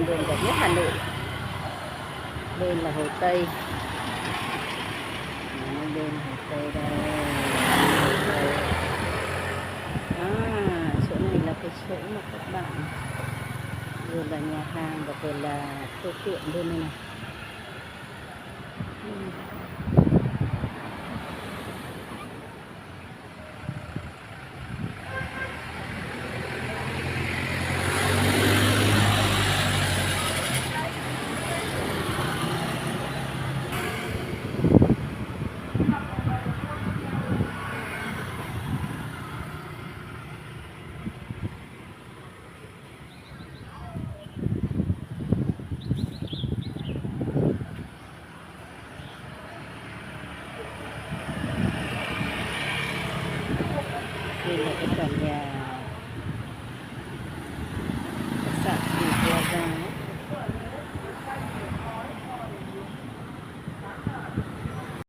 đường đẹp nhất Hà Nội. Bên là Hồ Tây. Đó, bên Hồ Tây đây. Chỗ này là cái chỗ mà các bạn vừa là nhà hàng và vừa là phương tiện luôn đây này. Đây là cái tòa nhà